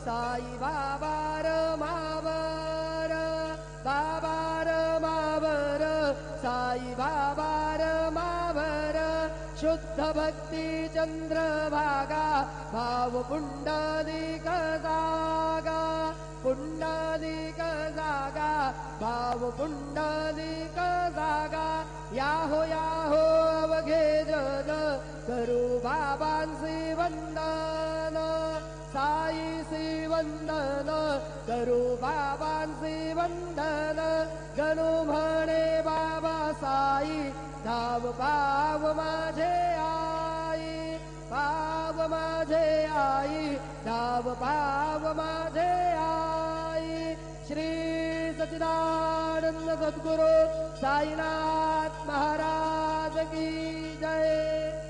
साई बाबा रमावर बाबा रमावर साई बाबा रमावर शुद्ध भक्ती चंद्रभागा भाव पुंडलिक जागा पुंडलिक जागा भाव पुंडलिक जागा याहो अवघे जग करू बाबांचे वंदन साईचे वंदन करू बाबांचे वंदन गणू म्हणे बाबा साई धाव पाव माझे आई पाव माझे आई धाव पाव माझे आई श्री सच्चिदानंद सद्गुरु साईनाथ महाराज की जय।